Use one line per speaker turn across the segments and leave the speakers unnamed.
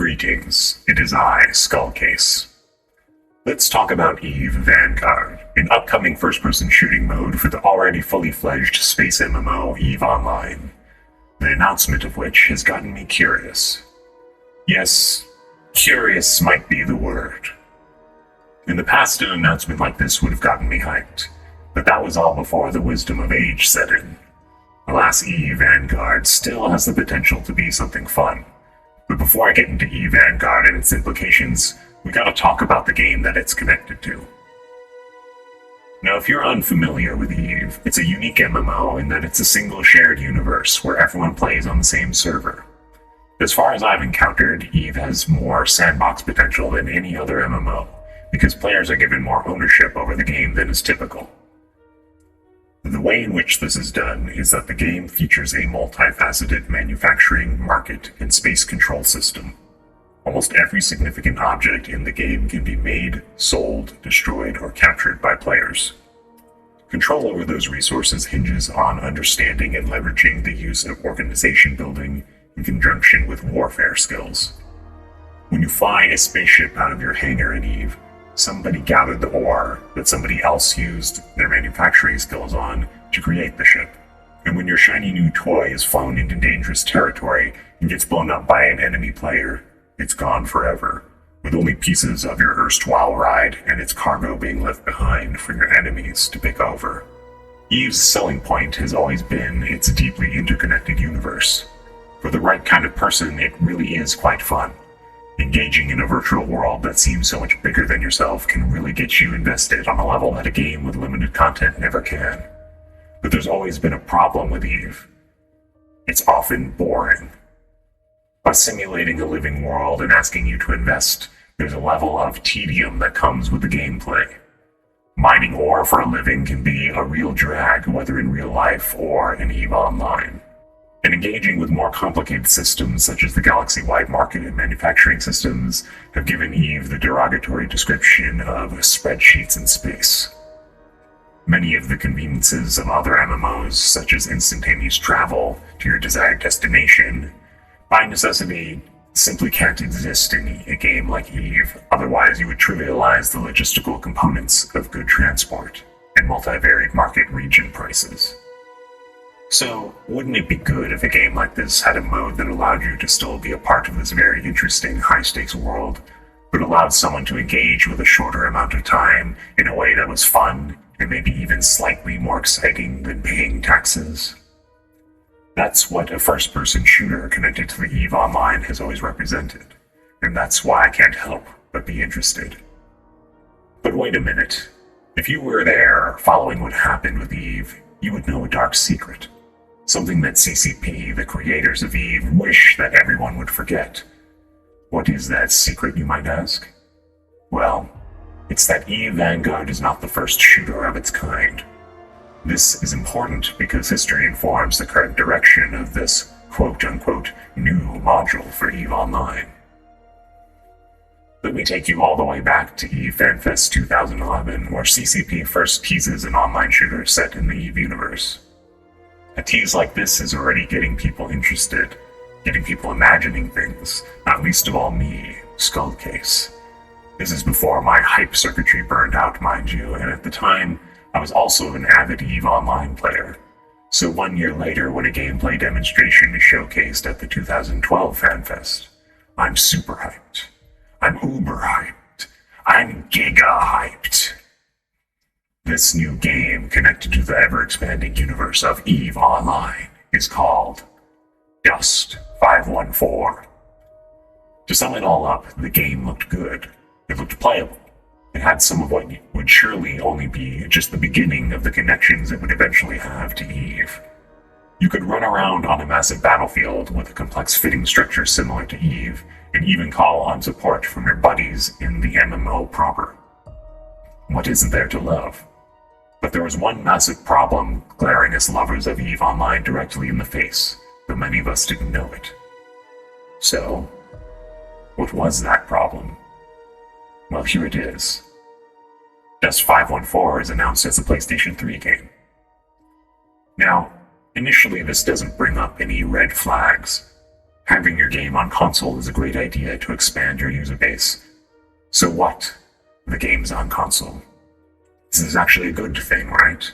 Greetings, it is I, SkullCase. Let's talk about EVE Vanguard, an upcoming first-person shooting mode for the already fully fledged space MMO EVE Online, the announcement of which has gotten me curious. Yes, curious might be the word. In the past, an announcement like this would have gotten me hyped, but that was all before the wisdom of age set in. Alas, EVE Vanguard still has the potential to be something fun. But before I get into EVE Vanguard and its implications, we gotta talk about the game that it's connected to. Now, if you're unfamiliar with EVE, it's a unique MMO in that it's a single shared universe where everyone plays on the same server. As far as I've encountered, EVE has more sandbox potential than any other MMO, because players are given more ownership over the game than is typical. The way in which this is done is that the game features a multifaceted manufacturing, market, and space control system. Almost every significant object in the game can be made, sold, destroyed, or captured by players. Control over those resources hinges on understanding and leveraging the use of organization building in conjunction with warfare skills. When you fly a spaceship out of your hangar in EVE, somebody gathered the ore that somebody else used their manufacturing skills on to create the ship. And when your shiny new toy is flown into dangerous territory and gets blown up by an enemy player, it's gone forever, with only pieces of your erstwhile ride and its cargo being left behind for your enemies to pick over. EVE's selling point has always been its deeply interconnected universe. For the right kind of person, it really is quite fun. Engaging in a virtual world that seems so much bigger than yourself can really get you invested on a level that a game with limited content never can. But there's always been a problem with EVE. It's often boring. By simulating a living world and asking you to invest, there's a level of tedium that comes with the gameplay. Mining ore for a living can be a real drag, whether in real life or in EVE Online. And engaging with more complicated systems such as the galaxy-wide market and manufacturing systems have given EVE the derogatory description of spreadsheets in space. Many of the conveniences of other MMOs, such as instantaneous travel to your desired destination, by necessity simply can't exist in a game like EVE, otherwise you would trivialize the logistical components of good transport and multivariate market region prices. So, wouldn't it be good if a game like this had a mode that allowed you to still be a part of this very interesting high-stakes world, but allowed someone to engage with a shorter amount of time in a way that was fun and maybe even slightly more exciting than paying taxes? That's what a first-person shooter connected to the EVE Online has always represented, and that's why I can't help but be interested. But wait a minute. If you were there following what happened with EVE, you would know a dark secret. Something that CCP, the creators of EVE, wish that everyone would forget. What is that secret, you might ask? Well, it's that EVE Vanguard is not the first shooter of its kind. This is important because history informs the current direction of this quote-unquote new module for EVE Online. Let me take you all the way back to EVE FanFest 2011, where CCP first teases an online shooter set in the EVE universe. A tease like this is already getting people interested, getting people imagining things, not least of all me, SkullCase. This is before my hype circuitry burned out, mind you, and at the time, I was also an avid EVE Online player. So 1 year later, when a gameplay demonstration is showcased at the 2012 FanFest, I'm super hyped. I'm uber hyped. I'm giga hyped. This new game, connected to the ever-expanding universe of EVE Online, is called Dust 514. To sum it all up, the game looked good. It looked playable. It had some of what would surely only be just the beginning of the connections it would eventually have to EVE. You could run around on a massive battlefield with a complex fitting structure similar to EVE, and even call on support from your buddies in the MMO proper. What isn't there to love? But there was one massive problem glaring us lovers of EVE Online directly in the face, though many of us didn't know it. So, what was that problem? Well, here it is. Dust 514 is announced as a PlayStation 3 game. Now, initially this doesn't bring up any red flags. Having your game on console is a great idea to expand your user base. So what? The game's on console. This is actually a good thing, right?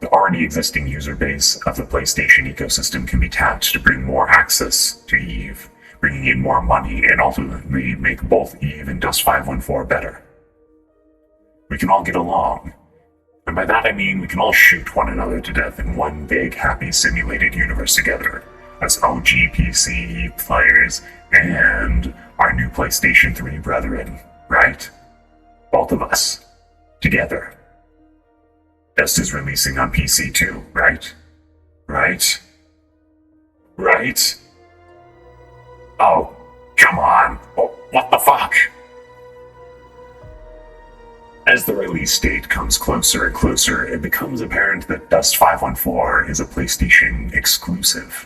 The already existing user base of the PlayStation ecosystem can be tapped to bring more access to EVE, bringing in more money and ultimately make both EVE and Dust 514 better. We can all get along. And by that I mean we can all shoot one another to death in one big, happy, simulated universe together, as OG PC players and our new PlayStation 3 brethren, right? Both of us. Together. Dust is releasing on PC too, right? Right? Right? Oh, come on. Oh, what the fuck? As the release date comes closer and closer, it becomes apparent that Dust 514 is a PlayStation exclusive.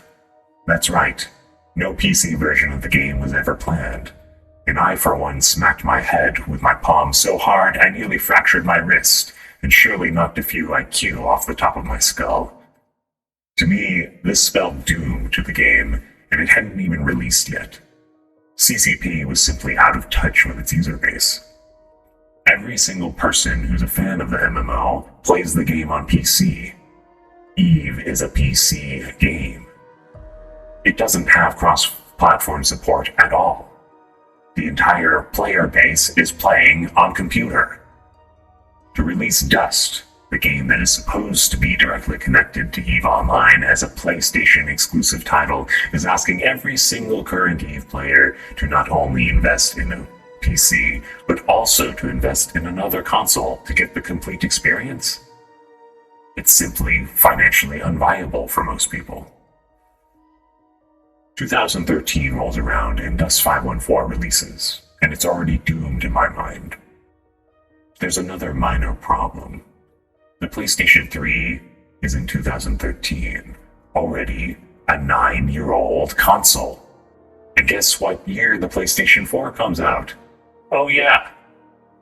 That's right. No PC version of the game was ever planned. And I, for one, smacked my head with my palm so hard I nearly fractured my wrist, and surely knocked a few IQ off the top of my skull. To me, this spelled doom to the game, and it hadn't even released yet. CCP was simply out of touch with its user base. Every single person who's a fan of the MMO plays the game on PC. EVE is a PC game. It doesn't have cross-platform support at all. The entire player base is playing on computer. To release Dust, the game that is supposed to be directly connected to EVE Online as a PlayStation exclusive title, is asking every single current EVE player to not only invest in a PC, but also to invest in another console to get the complete experience. It's simply financially unviable for most people. 2013 rolls around and Dust 514 releases, and it's already doomed in my mind. There's another minor problem. The PlayStation 3 is in 2013, already a 9-year-old console. And guess what year the PlayStation 4 comes out? Oh yeah,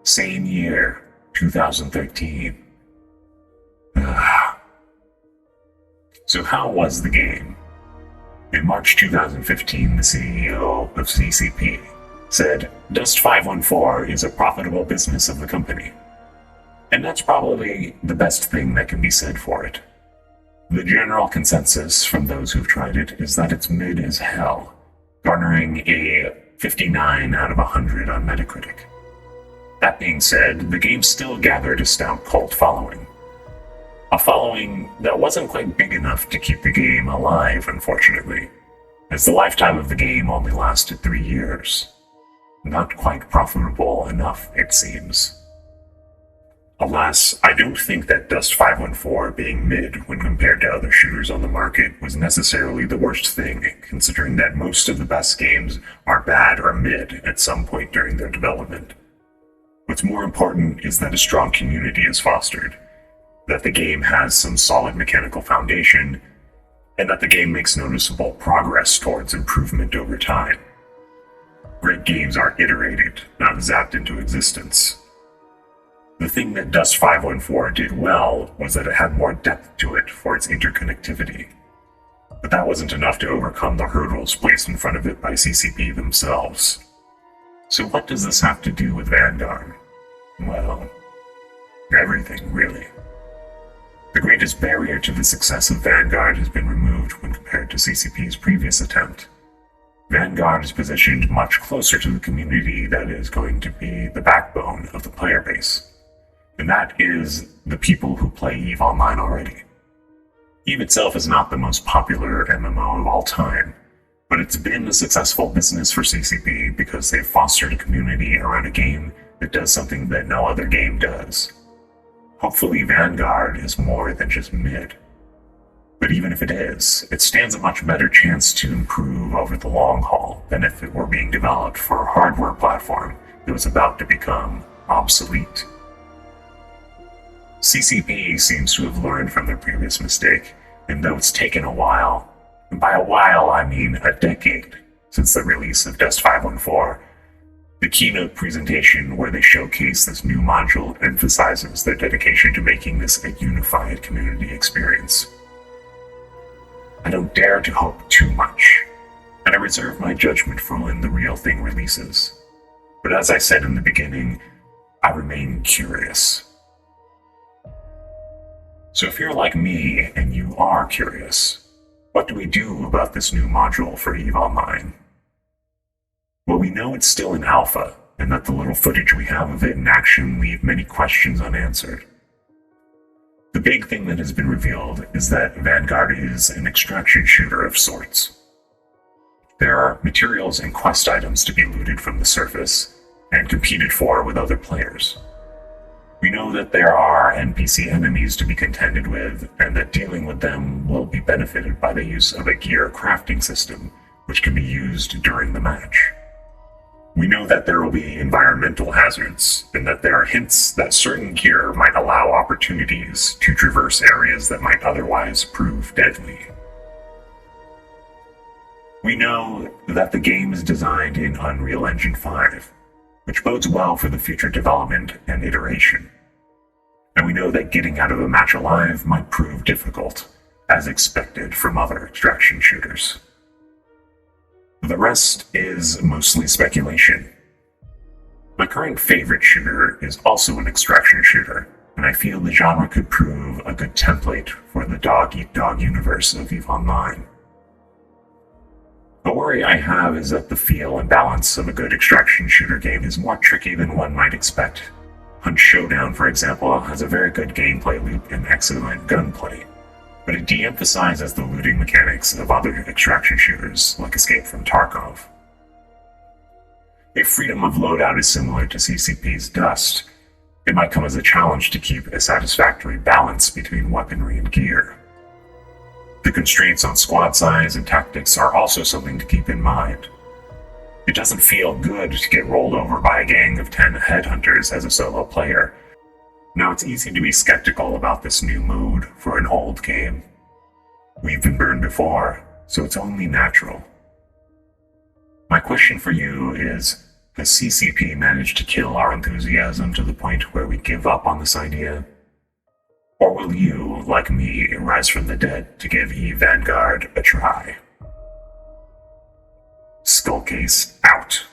same year, 2013. So how was the game? In March 2015, the CEO of CCP said, Dust 514 is a profitable business of the company. And that's probably the best thing that can be said for it. The general consensus from those who've tried it is that it's mid as hell, garnering a 59 out of 100 on Metacritic. That being said, the game still gathered a stout cult following. A following that wasn't quite big enough to keep the game alive, unfortunately, as the lifetime of the game only lasted 3 years. Not quite profitable enough, it seems. Alas, I don't think that Dust 514 being mid when compared to other shooters on the market was necessarily the worst thing, considering that most of the best games are bad or mid at some point during their development. What's more important is that a strong community is fostered, that the game has some solid mechanical foundation, and that the game makes noticeable progress towards improvement over time. Great games are iterated, not zapped into existence. The thing that Dust 514 did well was that it had more depth to it for its interconnectivity. But that wasn't enough to overcome the hurdles placed in front of it by CCP themselves. So what does this have to do with Vanguard? Well, everything, really. The greatest barrier to the success of Vanguard has been removed when compared to CCP's previous attempt. Vanguard is positioned much closer to the community that is going to be the backbone of the player base. And that is the people who play EVE Online already. EVE itself is not the most popular MMO of all time, but it's been a successful business for CCP because they've fostered a community around a game that does something that no other game does. Hopefully Vanguard is more than just mid. But even if it is, it stands a much better chance to improve over the long haul than if it were being developed for a hardware platform that was about to become obsolete. CCP seems to have learned from their previous mistake, and though it's taken a while, and by a while I mean a decade, since the release of Dust 514, the keynote presentation where they showcase this new module emphasizes their dedication to making this a unified community experience. I don't dare to hope too much, and and I reserve my judgment for when the real thing releases. But as I said in the beginning, I remain curious. So if you're like me and you are curious, what do we do about this new module for EVE Online? Well, we know it's still in alpha, and that the little footage we have of it in action leave many questions unanswered. The big thing that has been revealed is that Vanguard is an extraction shooter of sorts. There are materials and quest items to be looted from the surface and competed for with other players. We know that there are NPC enemies to be contended with, and that dealing with them will be benefited by the use of a gear crafting system, which can be used during the match. We know that there will be environmental hazards, and that there are hints that certain gear might allow opportunities to traverse areas that might otherwise prove deadly. We know that the game is designed in Unreal Engine 5, which bodes well for the future development and iteration. And we know that getting out of a match alive might prove difficult, as expected from other extraction shooters. The rest is mostly speculation. My current favorite shooter is also an extraction shooter, and I feel the genre could prove a good template for the dog-eat-dog universe of EVE Online. A worry I have is that the feel and balance of a good extraction shooter game is more tricky than one might expect. Hunt Showdown, for example, has a very good gameplay loop and excellent gunplay, but it de-emphasizes the looting mechanics of other extraction shooters, like Escape from Tarkov. If freedom of loadout is similar to CCP's Dust, it might come as a challenge to keep a satisfactory balance between weaponry and gear. The constraints on squad size and tactics are also something to keep in mind. It doesn't feel good to get rolled over by a gang of 10 headhunters as a solo player. Now, it's easy to be skeptical about this new mode for an old game. We've been burned before, so it's only natural. My question for you is, has CCP managed to kill our enthusiasm to the point where we give up on this idea? Or will you, like me, rise from the dead to give EVE Vanguard a try? SkullCase out.